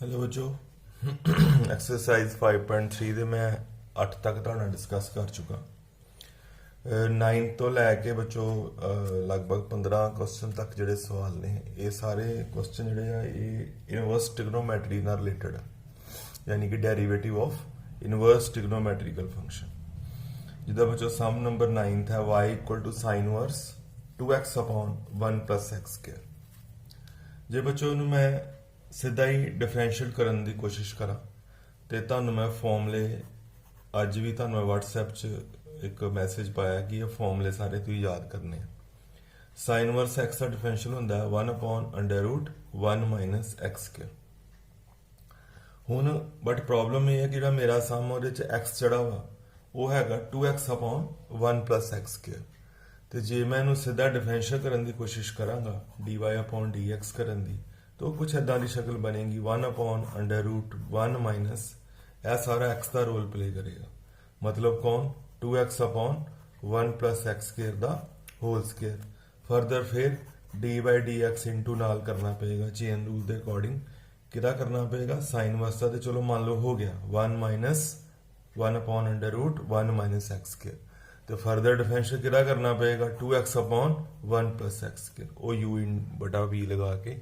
Hello बच्चों। Exercise 5.3 ਦੇ ਮੈਂ 8 ਤੱਕ ਤੁਹਾਡਾ ਡਿਸਕਸ ਕਰ ਚੁੱਕਾ। 9 ਤੋਂ ਲੈ ਕੇ ਬੱਚੋ ਲਗਭਗ 15 ਕੁਐਸਚਨ ਤੱਕ ਜਿਹੜੇ ਸਵਾਲ ਨੇ ਇਹ ਸਾਰੇ ਕੁਐਸਚਨ ਜਿਹੜੇ ਆ ਇਹ ਇਨਵਰਸ ਟ੍ਰਿਗਨੋਮੈਟਰੀ ਨਾਲ ਰਿਲੇਟਡ ਆ, ਯਾਨੀ ਕਿ ਡੈਰੀਵੇਟਿਵ ਆਫ ਇਨਵਰਸ ਟ੍ਰਿਗਨੋਮੈਟਰੀਕਲ ਫੰਕਸ਼ਨ। ਜਿੱਦਾਂ ਬੱਚੋ ਸਮ ਨੰਬਰ 9 ਹੈ y = sin inverse 2x upon 1 plus x square। ਜੇ ਬੱਚੋ ਇਹਨੂੰ ਮੈਂ ਸਿੱਧਾ ਹੀ ਡਿਫਰੈਂਸ਼ੀਏਟ ਕਰਨ ਦੀ ਕੋਸ਼ਿਸ਼ ਕਰਾਂ ਤੇ ਤੁਹਾਨੂੰ ਮੈਂ ਫਾਰਮੂਲੇ ਅੱਜ ਵੀ ਤੁਹਾਨੂੰ ਮੈਂ WhatsApp 'ਚ ਇੱਕ ਮੈਸੇਜ ਪਾਇਆ ਕਿ ਇਹ ਫਾਰਮੂਲੇ ਸਾਰੇ ਤੁਸੀਂ ਯਾਦ ਕਰਨੇ ਆ। sin ਇਨਵਰਸ x ਦਾ ਡਿਫਰੈਂਸ਼ੀਅਲ ਹੁੰਦਾ ਹੈ 1 upon √1 minus x square। ਹੁਣ ਬਟ ਪ੍ਰੋਬਲਮ ਇਹ ਹੈ ਕਿ ਜਿਹੜਾ ਮੇਰਾ ਸਮ ਉਹਦੇ 'ਚ x ਜਿਹੜਾ ਵਾ ਉਹ ਹੈਗਾ 2x upon 1 plus x square। ਤੇ ਜੇ ਮੈਂ ਇਹਨੂੰ ਸਿੱਧਾ ਡਿਫਰੈਂਸ਼ੀਏਟ ਕਰਨ ਦੀ ਕੋਸ਼ਿਸ਼ ਕਰਾਂਗਾ dy upon dx ਕਰਨ ਦੀ तो कुछ इदा की शक्ल बनेगी 1 upon √1 माइनस यह सारा x का रोल प्ले करेगा, मतलब कौन 2x upon 1 plus x square दा होल स्क्वायर। फर्दर फिर D by D x into नाल करना पेगा चेन रूल के अकॉर्डिंग कि करना पेगा साइन वास्ता तो चलो मान लो हो गया 1 minus 1 upon √1 minus x square. तो फर्दर डिफरेंशियल कि करना पेगा 2x upon 1 plus x square वो यू इन बटा v लगा के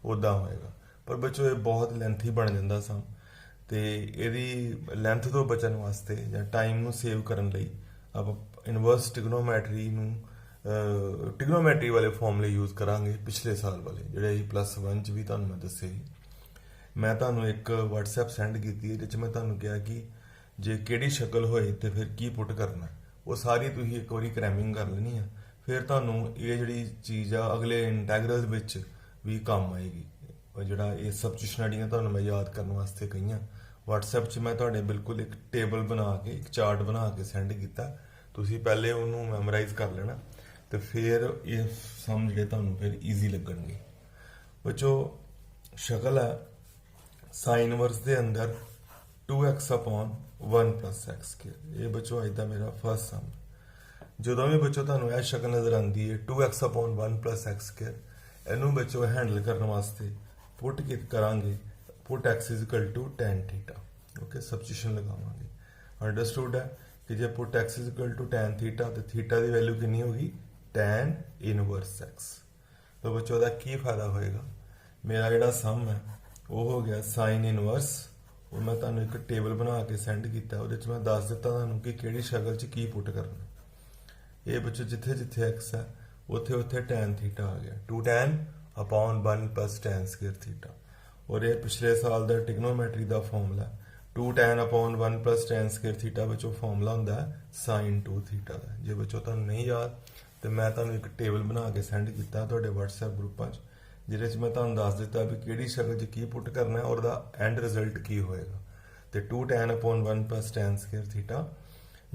उदा होएगा। पर बच्चों ये बहुत लेंथी बन जाता सम तो यदी लेंथ तो बचन वास्ते या टाइम नू सेव करने लई आप इनवर्स टिग्नोमैट्री वाले फॉर्मूले यूज करांगे पिछले साल वाले ਜਿਹੜੇ +1 ਚ ਵੀ ਤੁਹਾਨੂੰ ਮੈਂ ਦੱਸੇ ਸੀ। ਮੈਂ ਤੁਹਾਨੂੰ ਇੱਕ WhatsApp ਸੈਂਡ ਕੀਤੀ ਹੈ ਜਿਸ ਮੈਂ ਤੁਹਾਨੂੰ ਕਿਹਾ ਕਿ ਜੇ ਕਿਹੜੀ ਸ਼ਕਲ ਹੋਏ ਤੇ ਫਿਰ ਕੀ ਪੁੱਟ ਕਰਨਾ ਉਹ ਸਾਰੀ ਤੁਸੀਂ ਇੱਕ ਵਾਰੀ ਕ੍ਰੈਮਿੰਗ ਕਰ ਲੈਣੀ ਆ, ਫਿਰ ਤੁਹਾਨੂੰ ਇਹ ਜਿਹੜੀ ਚੀਜ਼ ਆ ਅਗਲੇ ਇੰਟੈਗਰਲ ਵਿੱਚ भी काम आएगी। ਜਿਹੜਾ ਇਹ ਸਬਸਟੀਟਿਊਸ਼ਨ ਜਿਹੜੀਆਂ ਤੁਹਾਨੂੰ ਮੈਂ ਯਾਦ ਕਰਨ ਵਾਸਤੇ ਕਹੀਆਂ WhatsApp 'ਚ ਮੈਂ ਤੁਹਾਡੇ ਬਿਲਕੁਲ ਇੱਕ ਟੇਬਲ ਬਣਾ ਕੇ ਇੱਕ ਚਾਰਟ ਬਣਾ ਕੇ ਸੈਂਡ ਕੀਤਾ, ਤੁਸੀਂ ਪਹਿਲੇ ਉਹਨੂੰ ਮੈਮੋਰਾਈਜ਼ ਕਰ ਲੈਣਾ ਤੇ ਫਿਰ ਇਹ ਸਮ ਜਿਹੜੇ ਤੁਹਾਨੂੰ ਫਿਰ ਈਜ਼ੀ ਲੱਗਣਗੇ। ਬੱਚੋ ਸ਼ਕਲ ਹੈ ਸਾਈਨ ਇਨਵਰਸ ਦੇ ਅੰਦਰ 2x upon 1 plus x square। ਇਹ ਬੱਚੋ ਅੱਜ ਦਾ ਮੇਰਾ ਫਸਟ ਸਮ। ਜਦੋਂ ਵੀ ਬੱਚੋ ਤੁਹਾਨੂੰ ਇਹ ਸ਼ਕਲ ਨਜ਼ਰ ਆਉਂਦੀ ਹੈ 2x upon 1 plus x square ਇਹਨੂੰ ਬੱਚੋ ਹੈਂਡਲ ਕਰਨ ਵਾਸਤੇ ਪੁੱਟ ਕੀ ਕਰਾਂਗੇ ਪੁੱਟ x = tan θ। ਓਕੇ ਸਬਸਟੀਟਿਊਸ਼ਨ ਲਗਾਵਾਂਗੇ। ਅੰਡਰਸਟੂਡ ਹੈ ਕਿ ਜੇ ਪੁੱਟ x = tan θ ਤੇ ਥੀਟਾ ਦੀ ਵੈਲਿਊ ਕਿੰਨੀ ਹੋਗੀ tan ਇਨਵਰਸ x। ਤਾਂ ਬੱਚੋ ਦਾ ਕੀ ਫਾਇਦਾ ਹੋਏਗਾ, ਮੇਰਾ ਜਿਹੜਾ ਸਮ ਹੈ ਉਹ ਹੋ ਗਿਆ sin ਇਨਵਰਸ। ਉਹ ਮੈਂ ਤੁਹਾਨੂੰ ਇੱਕ ਟੇਬਲ ਬਣਾ ਕੇ ਸੈਂਡ ਕੀਤਾ, ਉਹਦੇ 'ਚ ਮੈਂ ਦੱਸ ਦਿੱਤਾ ਤੁਹਾਨੂੰ ਕਿ ਕਿਹੜੀ ਸ਼ਕਲ 'ਚ ਕੀ ਪੁੱਟ ਕਰਨਾ। ਇਹ ਬੱਚੋ ਜਿੱਥੇ ਜਿੱਥੇ x ਹੈ ਉੱਥੇ ਉੱਥੇ tan θ ਆ ਗਿਆ 2 tan upon 1 plus tan square θ। और ये पिछले साल का ट्रिग्नोमैट्री का formula 2 tan upon 1 plus tan square θ बच्चों फॉर्मूला होंगे sin 2 θ का। जे बच्चों तुहानू नहीं याद तो मैं तुहानू एक टेबल बना के सेंड किया तुहाडे WhatsApp ग्रुपां जिहदे च मैं तुहानू दस दिता भी किहड़ी शक्ल च की पुट करना है और दा एंड रिजल्ट की होएगा। तो 2 tan upon 1 plus tan square θ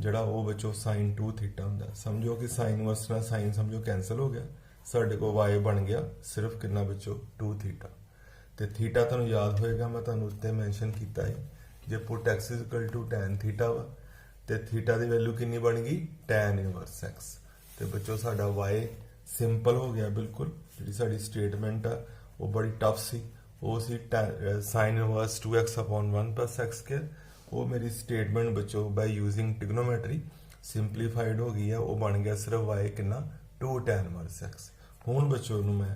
ਜਿਹੜਾ ਉਹ ਬੱਚੋ sin 2 θ ਹੁੰਦਾ। ਸਮਝੋ ਕਿ sin ਇਨਵਰਸ ਨਾਲ sin ਸਮਝੋ ਕੈਨਸਲ ਹੋ ਗਿਆ, ਸਾਡੇ ਕੋਲ y ਬਣ ਗਿਆ ਸਿਰਫ ਕਿੰਨਾ ਬੱਚੋ 2 θ। ਤੇ θ ਤੁਹਾਨੂੰ ਯਾਦ ਹੋਏਗਾ ਮੈਂ ਤੁਹਾਨੂੰ ਉੱਤੇ ਮੈਂਸ਼ਨ ਕੀਤਾ ਹੈ ਜੇ ਪੁੱਟ x = tan θ ਵਾ ਤੇ θ ਦੀ ਵੈਲਿਊ ਕਿੰਨੀ ਬਣ ਗਈ tan ਇਨਵਰਸ x। ਤੇ ਬੱਚੋ ਸਾਡਾ y ਸਿੰਪਲ ਹੋ ਗਿਆ ਬਿਲਕੁਲ। ਜਿਹੜੀ ਸਾਡੀ ਸਟੇਟਮੈਂਟ ਆ ਉਹ ਬੜੀ ਟਫ ਸੀ, ਉਹ ਸੀ sin inverse 2x upon 1 plus x square। वो मेरी स्टेटमेंट बच्चों बाय यूजिंग ट्रिग्नोमेट्री सिंपलीफाइड हो गई है, वो बन गया सिर्फ y कितना 2 tan इनवर्स x। हुण बच्चों नूं मैं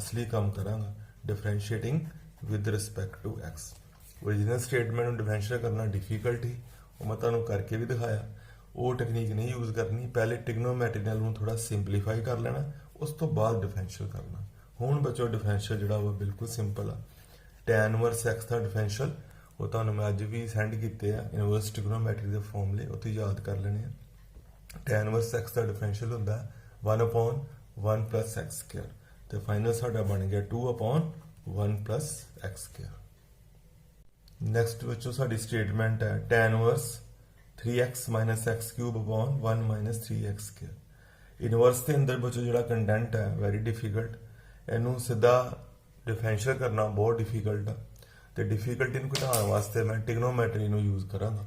असली काम करांगा differentiating with respect to x। Original statement में डिफरेंशिएट करना डिफिकल्ट ही वो मैं तुहानूं करके भी दिखाया, वो टेक्नीक नहीं यूज करनी। पहले ट्रिग्नोमेट्री नाल नूं थोड़ा सिंपलीफाई कर लेना, उस तो बाद डिफरेंशियल करना। हुण बच्चों डिफरेंशियल जिहड़ा वो बिल्कुल सिंपल आ tan इनवर्स x का डिफरेंशियल वो तो मैं अज भी सेंड किए इनवर्स ट्रिग्नोमैट्री के फॉर्मूले उत्थे याद कर लेने। tan इनवर्स x का डिफरेंशियल होंदा 1 upon 1 plus x square। तो फाइनल साडा बन गया 2 upon 1 plus x square। Next बच्चों साडी स्टेटमेंट है tan inverse 3x minus x cube upon 1 minus 3x square। Inverse के अंदर बच्चों जो कंटेंट है वेरी डिफिकल्ट, इनू सीधा डिफरेंशियल करना बहुत डिफिकल्ट है। तो डिफिकल्टी को घटाने वास्ते मैं ट्रिग्नोमैट्री यूज करांगा।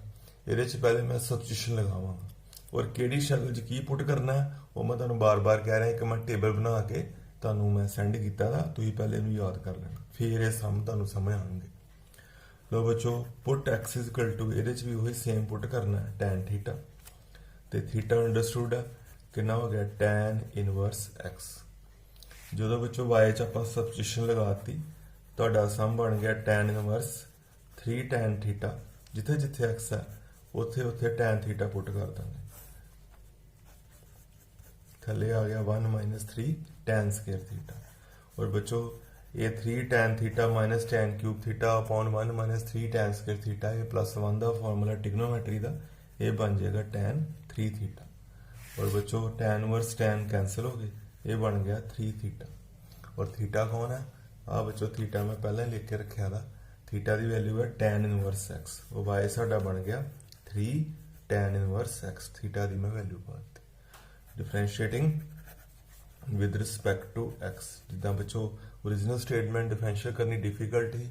ये पहले मैं सब्सटीट्यूशन लगावांगा और किहड़ी शक्ल च की पुट करना है वो मैं तुहानूं बार बार कह रहा कि मैं टेबल बना के तुहानूं मैं सेंड किया था, तुसीं पहले इहनूं याद कर लेना, फिर ये सम तुहानूं समझ आउणगे। लो बच्चों put x is equal to ये भी वही सेम पुट करना है टैन थीटा तो थीटा अंडरस्टूड है कितना हो गया टैन इनवर्स एक्स जो बच्चों वाई च आप सबस्टिट्यूशन लगाती तो सम बन गया टैन इनवर्स 3 टैन थीटा जिथे जिथे एक्स है उथे उथे टैन थीटा पुट कर देंगे थले आ गया 1 माइनस 3 टैन स्केयर थीटा और बच्चों ये 3 tan theta minus tan cube theta upon 1 minus 3 tan square theta ये +1 का फॉर्मूला ट्रिग्नोमेट्री का ये बन जाएगा टैन 3 थीटा और बच्चों टैन वर्स टैन कैंसिल हो गए ये बन गया 3 थीटा और थीटा कौन है आ बच्चों थीटा मैं पहले लिख के रखा था थीटा की वैल्यू है टैन इनवर्स एक्स वो वाई साडा बन गया 3 टैन इनवर्स एक्स थीटा की मैं वैल्यू पा दी differentiating with respect to x जिदा बच्चों ओरिजिनल स्टेटमेंट डिफरेंशिएट करनी डिफिकल्ट ही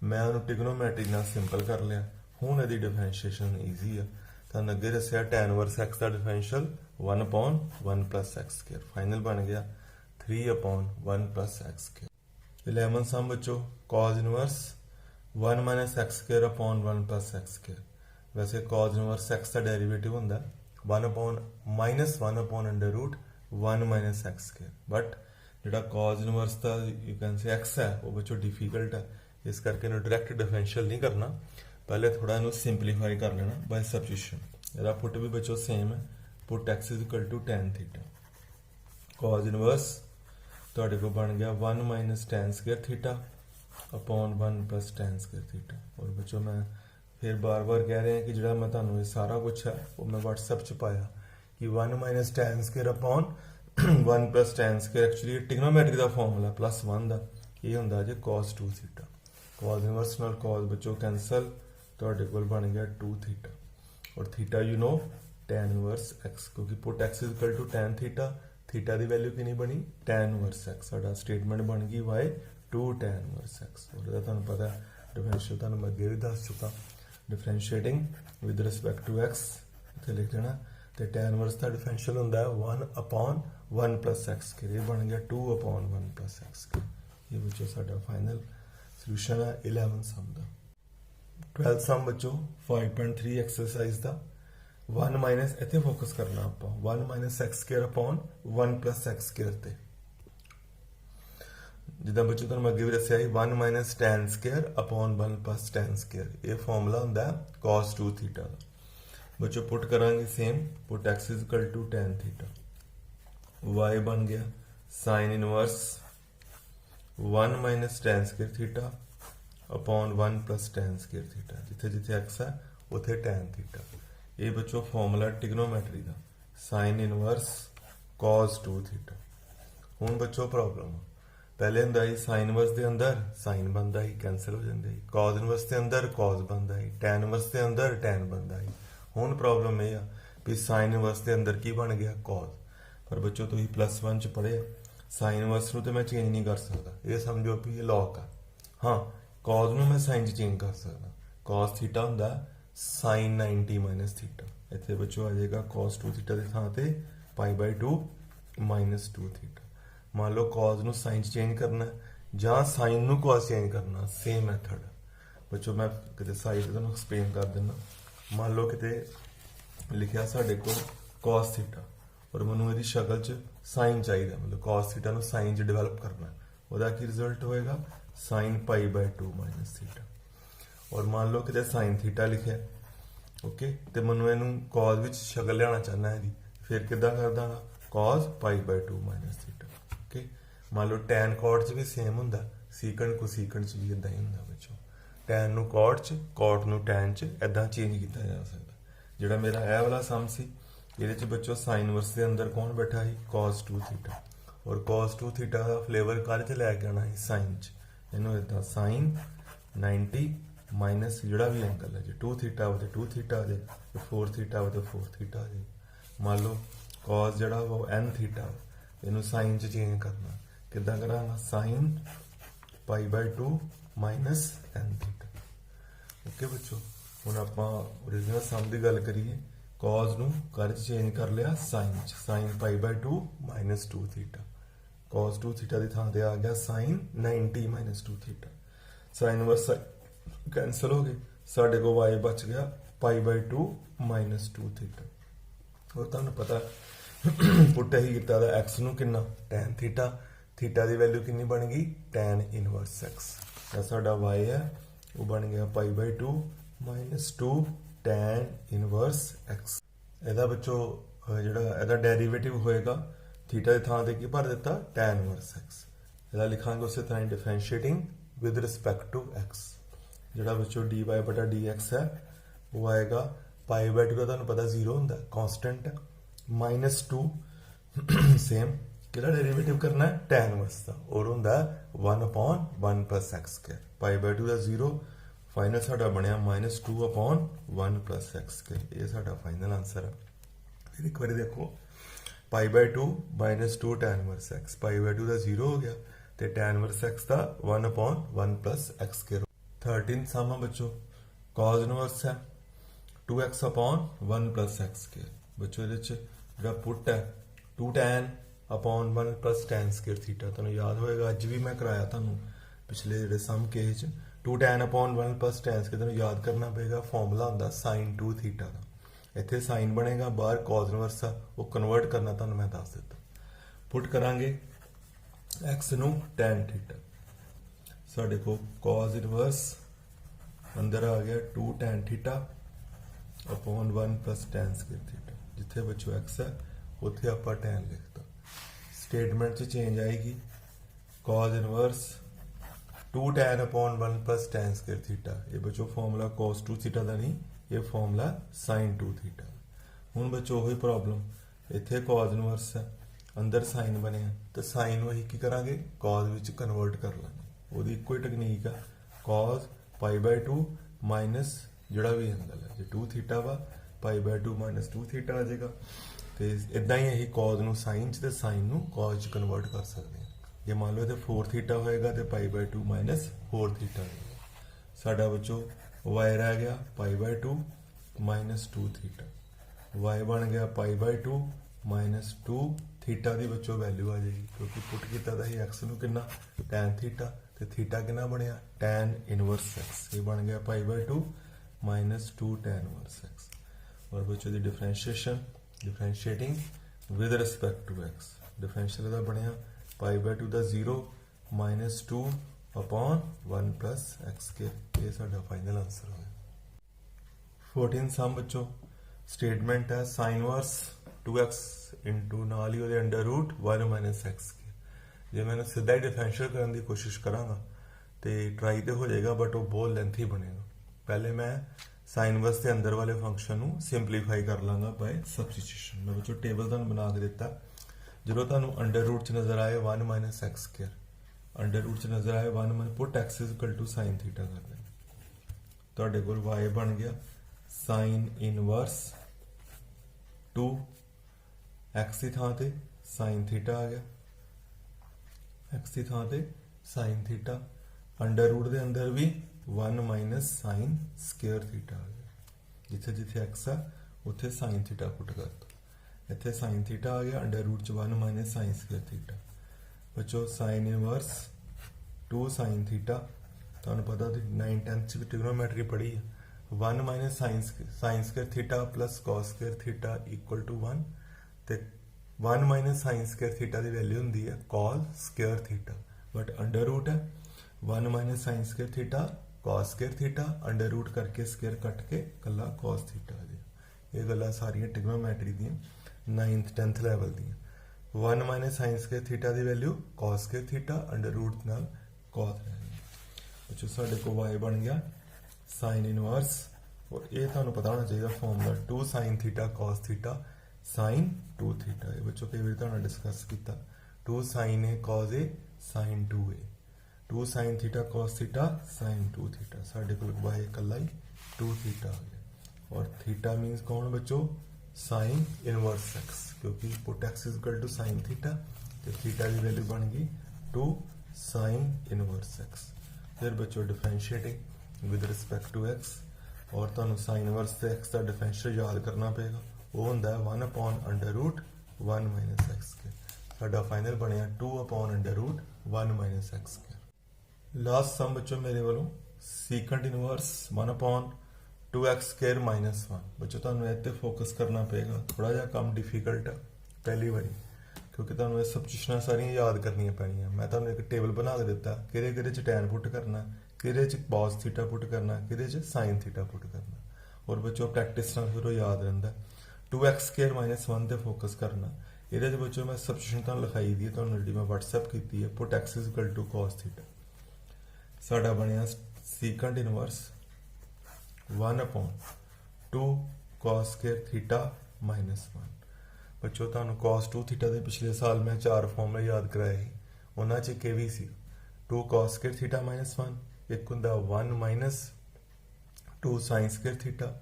मैं उन्होंने ट्रिग्नोमेट्रिक नाल सिंपल कर लिया हूँ यदि डिफरेंशिएशन ईजी है तो अगे दसिया टैन वर्स एक्स का differential 1/1 plus x square final बन गया 3/1 प्लस एक्स स्केयर 11 सम बच्चों cos inverse 1 minus x square upon 1 plus x square वैसे कॉज इनवर्स एक्स का डेरिवेटिव होंगे 1/(-1 under root 1 minus x square but जो cos inverse का you can say x है वो बच्चों डिफिकल्ट है इस करके डायरैक्ट डिफरेंशियल नहीं करना पहले थोड़ा इन्हू सिंपलीफाई कर लेना बाय सब्स्टिट्यूशन यदा पुट भी बच्चों सेम है put x is equal to tan theta cos inverse थोड़े को बन गया 1 minus tan square theta upon 1 plus tan square theta और बच्चों मैं फिर बार बार कह रहे हैं कि जो मैं तुम्हें ये सारा कुछ है वो मैं व्हाट्सएप च पाया कि 1 minus tan square upon 1 plus tan square actually trigonometry का फॉर्मूला +1 का ये होंगे जी cos 2 थीटा कॉज इनवर्स नाल कॉज बच्चों कैंसल थोड़े को बन गया 2 थीटा और theta you know tan inverse x क्योंकि put x is equal to tan theta theta की वैल्यू कि बनी टैन इनवर्स एक्स साडा स्टेटमेंट बन गई वाई 2 टैन इनवर्स एक्स और तुहानू पता है डिफरेंशियल तुहानू मैं अगे भी दस चुका differentiating with respect to x इतने लिख देना तो टैन इनवर्स का डिफरेंशियल होंगे 1/1 प्लस एक्स स्केयर ये बन गया 2/1 प्लस एक्स स्केयर ये बच्चों साडा फाइनल सोल्यूशन है 11 सम का 12 सम बच्चों 5.3 एक्सरसाइज का 1 माइनस इतने फोकस करना आप 1 minus x square upon 1 plus x square ते जिदा बच्चों तुहानू अगे भी दस्सिया 1 minus tan square upon 1 plus tan square ये फॉर्मूला होंगे cos 2 थीटा का बच्चों पुट करांगे same put x is equal to tan theta y बन गया sine inverse 1 minus tan square theta upon 1 plus tan square theta जिथे जिथे x है उथे टैन थीटा ये बच्चों फॉर्मूला ट्रिग्नोमेट्री का साइन इनवर्स cos 2 थीटा हुण बच्चों प्रॉब्लम पहले होंदा ही साइन इनवर्स के अंदर साइन बनता ही कैंसिल हो जाता ही कॉज इनवर्स के अंदर कॉज बनता ही टैन इनवर्स के अंदर टैन बनता ही हुण प्रॉब्लम यह है भी साइन इनवर्स के अंदर की बन गया कॉज पर बच्चों तुसीं +1 च पढ़े साइन इनवर्स नूं तो मैं चेंज नहीं कर सकता ये समझो भी ये लॉक है हाँ कॉज नूं मैं साइन च चेंज कर सकता कॉस थीटा होंदा साइन 90 माइनस थीटा इतने बच्चों आ जाएगा cos 2 थीटा के थां ते π/2 -2 थीटा मान लो कॉज नूं साइन च चेंज करना जां साइन नूं कॉस चेंज करना सेम मैथड बच्चों मैं किते साइड तुहानूं एक्सप्लेन कर देना मान लो किते लिखिया साडे कोल cos थीटा और मैनूं इहदी शक्ल च साइन चाहिए मतलब cos थीटा नूं साइन च डिवेलप करना ਉਹਦਾ ਕੀ रिजल्ट होएगा sin π/2 माइनस थीटा और मान लो कि साइन थीटा लिखे ओके तो मैं इनू कॉज विच शक्ल लिया चाहना है फिर कि कर दागा cos π/2 माइनस थीटा ओके मान लो टैन कॉट च भी सेम होंगे सीकण को सीकण च भी इदा ही होंगे बच्चों टैन नू कॉट च कॉट नू टैन च इदा चेंज किया जा सकता जोड़ा मेरा यह वाला सम सी ये बच्चों साइन वर्स के अंदर कौन बैठा है cos 2 थीटा और cos 2 थीटा का फ्लेवर कर च लैके आना है साइन च इनू इदा साइन 90 माइनस जोड़ा भी एंगल है जो 2 थीटा हो 2 थीटा आ जाए 4 थीटा हो 4 थीटा आ जाए मान लो cos जड़ा वो n थीटा इन साइन च चेंज करना किदा करांगा sine π/2 minus n theta okay बच्चों हुण आपां ओरिजिनल सम की गल करिए cos नूं कर चेंज कर लिया साइन π/2 -2 थीटा cos 2 थीटा की थां ते आ गया sine 90 -2 theta sine inverse cancel हो गए, साढ़े को y बच गया π/2 -2 थीटा। और तुहानू पता पुट ही किता दा x नू किन्ना tan थीटा, थीटा की वैल्यू किन्नी बन गई tan इनवर्स x। साडा y है वो बन गया π/2 -2 tan इनवर्स x। ਇਹਦਾ बच्चों ਜਿਹੜਾ ਇਹਦਾ ਡੈਰੀਵੇਟਿਵ ਹੋਏਗਾ थीटा की थां ते की भर दिता tan इनवर्स x। ਇਹਦਾ ਲਿਖਾਂਗੇ ਉਸੇ ਤਰ੍ਹਾਂ differentiating with respect to x। ਜਿਹੜਾ बच्चों dy/dx है वो आएगा π/2 का तुहानू पता 0 ਹੁੰਦਾ कांस्टेंट है -2 सेम किहड़ा डेरिवेटिव करना है tan इनवर्स का और हुंदा 1/1 + x²। π/2 का 0 फाइनल साडा बनया -2/1 + x²। ये साडा फाइनल आंसर है। फिर एक बार देखो π/2 -2 tan इनवर्स x, π/2 का 0 हो गया तो tan इनवर्स x का 1/1 + x²। 13 सम बच्चों cos इनवर्स है 2x/1 + x²। बच्चों ये पुट है 2 tan अपॉन 1 + tan² थीटा। तुहानू याद होएगा अज भी मैं कराया तुहानू पिछले जो सम के 2 tan अपॉन 1 + tan²। तुहानू याद करना पेगा फॉर्मूला होंदा sin 2 थीटा का। इत्थे साइन बनेगा बाहर cos इनवर्स वो कन्वर्ट करना तुहानू मैं दस दिता। पुट करांगे x नू tan थीटा, साडे को cos इनवर्स अंदर आ गया 2 tan theta upon 1 + tan² theta. जिथे बच्चों x है उत्थे आपां tan लिखता। स्टेटमेंट च चेंज आएगी cos inverse 2 tan upon 1 + tan² theta. ये बच्चों फॉर्मूला cos 2 थीटा का नहीं, ये फॉर्मूला sin 2 थीटा। हुण बच्चों वही प्रॉब्लम इत्थे cos इनवर्स है अंदर साइन बने तो साइन वही की करांगे cos विच कन्वर्ट कर लांगे। ਉਹਦੀ ਇੱਕੋ ਹੀ ਟੈਕਨੀਕ ਆ cos π/2 ਮਾਈਨਸ ਜਿਹੜਾ ਵੀ ਐਂਗਲ ਹੈ ਜੇ 2 ਥੀਟਾ ਵਾ π/2 -2 ਥੀਟਾ ਆ ਜਾਏਗਾ। ਤੇ ਇਦਾਂ ਹੀ ਅਸੀਂ cos ਨੂੰ sin ਚ ਤੇ sin ਨੂੰ cos ਚ ਕਨਵਰਟ ਕਰ ਸਕਦੇ ਹਾਂ। ਜੇ ਮੰਨ ਲਓ ਤੇ 4 ਥੀਟਾ ਹੋਏਗਾ ਤੇ π/2 -4 ਥੀਟਾ ਹੋਏਗਾ। ਸਾਡਾ ਬੱਚੋ y ਰਹਿ ਗਿਆ π/2 -2 ਥੀਟਾ, y ਬਣ ਗਿਆ π/2 -2 थीटा की बच्चों वैल्यू आ जाएगी क्योंकि पुट किया था ही x नू कितना tan थीटा तो थीटा कितना बनया tan इनवर्स x। ये बन गया π/2 -2 tan इनवर्स x। और बच्चों की differentiating with respect to x differential का बनया π/2 का 0 -2/1 + x²। ये साडा फाइनल आंसर हो गया। 14 सम बच्चों स्टेटमेंट है sin इनवर्स 2x इंटू नाल ही वो √1 - x²। जे मैं सीधा ही डिफरेंशियल करने की कोशिश कराँगा तो ट्राई तो हो जाएगा बट वो बहुत लेंथी बनेगा। पहले मैं साइन इनवर्स के अंदर वाले फंक्शन को सिंपलीफाई कर लाँगा बाय सबस्टिट्यूशन। मैं बच्चों टेबल तुहानू बना के दिता जो तुहानू √, नज़र आए 1 - x², √, नज़र आए 1 पुट x = sin थीटा कर दें। तुहाडे कोल y बन गया sin इनवर्स 2 x की थां ते sin थीटा आ गया, x की थां ते sin थीटा √, दे अंदर भी 1 - sin² थीटा आ गया। जिथे जिथे x है उत्थे sin थीटा पुट कर दो। इत्थे sin थीटा आ गया √, च 1 - sin² थीटा। बच्चों sin इनवर्स 2 sin थीटा तुहानू पता 9th 10th भी ट्रिग्नोमेट्री पढ़ी है 1 - sin² थीटा + cos² थीटा = 1 ਤੇ 1 - sin² थीटा की वैल्यू होंगी है cos² थीटा बट √ है 1 - sin² थीटा cos² थीटा √ करके स्केयर कट के कला cos थीटा आ जाए। ये गल्लां सारियां ट्रिग्नोमेट्री दी 9th 10th लैवल दी। 1 - sin² थीटा की वैल्यू cos² थीटा √ नाल cos रह गई। बच्चों साडे को y बन गया sin इनवर्स और ये तुहानू पता होना चाहिए formula 2 sin theta cos theta sin 2 theta. ये बच्चों कई बार डिस्कस किया 2 sin A cos A sin 2A 2 sin theta cos theta sin 2 theta. साढ़े को y कला ही 2 थीटा आ गया और थीटा मीन्स कौन बच्चों sin इनवर्स x क्योंकि पुट x = sin थीटा तो थीटा की वैल्यू बन गई 2 sin इनवर्स x। फिर बच्चों differentiating with respect to x और तुहानू sin इनवर्स से x का डिफरेंशियल याद करना पेगा वो होंदा 1/√1 - x²। साडा फाइनल बनया 2/√1 - x²। लास्ट सम बच्चों मेरे वालों ਸੀਕੈਂਟ ਇਨਵਰਸ 1/2x² -1। ਬੱਚੋ ਤੁਹਾਨੂੰ ਇਹ ਤੇ ਫੋਕਸ ਕਰਨਾ ਪਏਗਾ, ਥੋੜਾ ਜਿਹਾ ਕੰਮ ਡਿਫਿਕਲਟ ਹੈ ਪਹਿਲੀ ਵਾਰੀ, ਕਿਉਂਕਿ ਤੁਹਾਨੂੰ ਇਹ ਸਬਸਟੀਟਿਊਸ਼ਨਾਂ ਸਾਰੀਆਂ ਯਾਦ ਕਰਨੀਆਂ ਪੈਣੀਆਂ। ਮੈਂ ਤੁਹਾਨੂੰ ਇੱਕ ਟੇਬਲ ਬਣਾ ਕੇ ਦਿੱਤਾ, ਕਿਹਦੇ ਚ ਟੈਨ ਪੁੱਟ ਕਰਨਾ, ਕਿਹਦੇ ਚ cos ਥੀਟਾ ਪੁੱਟ ਕਰਨਾ, ਕਿਹਦੇ ਚ sin ਥੀਟਾ ਪੁੱਟ ਕਰਨਾ। ਔਰ ਬੱਚੋ ਪ੍ਰੈਕਟਿਸ ਨਾਲ ਫਿਰ ਉਹ ਯਾਦ ਰਹਿੰਦਾ। 2x² -1 ਤੇ ਫੋਕਸ ਕਰਨਾ। ਇਹਦੇ ਚ ਬੱਚੋ ਮੈਂ ਸਬਸਟੀਟਿਊਸ਼ਨ ਤੁਹਾਨੂੰ ਲਿਖਾਈ ਦੀ ਹੈ, ਤੁਹਾਨੂੰ ਜਿਹੜੀ ਮੈਂ WhatsApp ਕੀਤੀ ਹੈ, ਪੁੱਟ x = cos ਥੀਟਾ। ਸਾਡਾ ਬਣਿਆ ਸੀਕੈਂਟ ਇਨਵਰਸ 1/2 cos² ਥੀਟਾ -1। ਬੱਚੋ ਤੁਹਾਨੂੰ cos 2 ਥੀਟਾ ਦੇ ਪਿਛਲੇ ਸਾਲ ਮੈਂ 4 ਫਾਰਮੂਲੇ ਯਾਦ ਕਰਾਏ ਸੀ, ਉਹਨਾਂ ਚ ਇੱਕ ਇਹ ਵੀ ਸੀ 2 cos² ਥੀਟਾ -1, ਇੱਕ ਹੁੰਦਾ 1 - 2 sin² ਥੀਟਾ,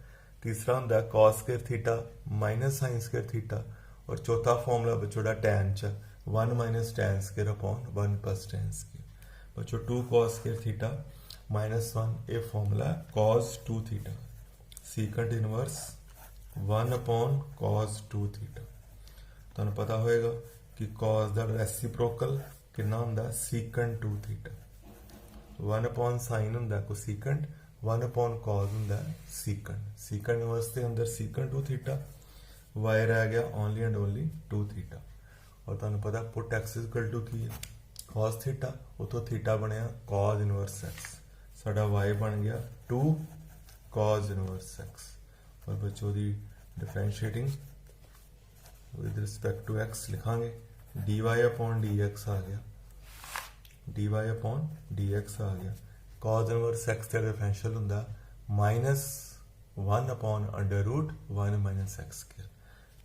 ਤੀਸਰਾ ਹੁੰਦਾ cos² ਥੀਟਾ -sin² ਥੀਟਾ, ਔਰ ਚੌਥਾ ਫਾਰਮੂਲਾ ਬੱਚੋ ਦਾ tan ਚ 1 - tan² / 1 + tan²। ਬੱਚੋ 2 cos² ਥੀਟਾ -1 ਇਹ formula cos 2 theta. Secant inverse 1/cos 2 theta. ਤੁਹਾਨੂੰ ਪਤਾ ਹੋਏਗਾ ਕਿ cos ਦਾ ਰੈਸਿਪਰੋਕਲ ਕਿੰਨਾ ਹੁੰਦਾ, ਸੀਕੈਂਟ 2 ਥੀਟਾ। 1/sin ਹੁੰਦਾ ਕੋਸੀਕੈਂਟ, 1/cos ਹੁੰਦਾ ਸੀਕੈਂਟ। ਸੀਕੈਂਟ ਇਨਵਰਸ ਦੇ ਅੰਦਰ ਸੀਕੈਂਟ 2 ਥੀਟਾ, y ਰਹਿ ਗਿਆ ਓਨਲੀ ਐਂਡ ਓਨਲੀ 2 ਥੀਟਾ। ਔਰ ਤੁਹਾਨੂੰ ਪਤਾ ਪੁੱਟ x = ਕੀ ਹੈ, cos ਥੀਟਾ, ਉਤੋਂ ਥੀਟਾ ਬਣਿਆ cos ਇਨਵਰਸ x, ਸਾਡਾ y ਬਣ ਗਿਆ 2 cos ਇਨਵਰਸ x। ਔਰ ਬੱਚੋ ਦੀ ਡਿਫਰੈਂਸ਼ੀਏਟਿੰਗ with respect to x ਲਿਖਾਂਗੇ dy/dx ਆ ਗਿਆ, dy/dx ਆ ਗਿਆ। cos ਇਨਵਰਸ x ਦਾ ਡਿਫਰੈਂਸ਼ੀਅਲ ਹੁੰਦਾ -1/√1 - x²।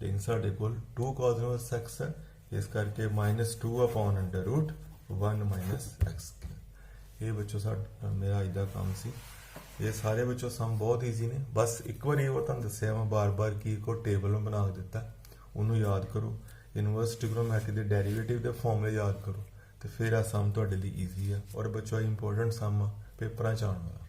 ਲੇਕਿਨ ਸਾਡੇ ਕੋਲ 2 cos ਇਨਵਰਸ x ਹੈ, ਇਸ ਕਰਕੇ -2/√1 - x²। ਇਹ ਬੱਚੋ ਸਾਡਾ ਮੇਰਾ ਅੱਜ ਦਾ ਕੰਮ ਸੀ। ਇਹ ਸਾਰੇ ਬੱਚੋ ਸਮ ਬਹੁਤ ਈਜ਼ੀ ਨੇ, ਬਸ ਇੱਕ ਵਾਰੀ ਉਹ ਤੁਹਾਨੂੰ ਦੱਸਿਆ ਮੈਂ ਬਾਰ-ਬਾਰ ਕਿ ਇੱਕ ਟੇਬਲ ਨੂੰ ਬਣਾ ਦਿੱਤਾ, ਉਹਨੂੰ ਯਾਦ ਕਰੋ। ਇਨਵਰਸ ਟ੍ਰਿਗੋਨੋਮੈਟਰੀ ਦੇ ਡੈਰੀਵੇਟਿਵ ਦੇ ਫਾਰਮੂਲੇ ਯਾਦ ਕਰੋ, ਤੇ ਫਿਰ ਆ ਸਮ ਤੁਹਾਡੇ ਲਈ ਈਜ਼ੀ ਆ। ਔਰ ਬੱਚੋ ਇੰਪੋਰਟੈਂਟ ਸਮ ਆ, ਪੇਪਰਾਂ ਚ ਆਉਣ ਵਾਲਾ।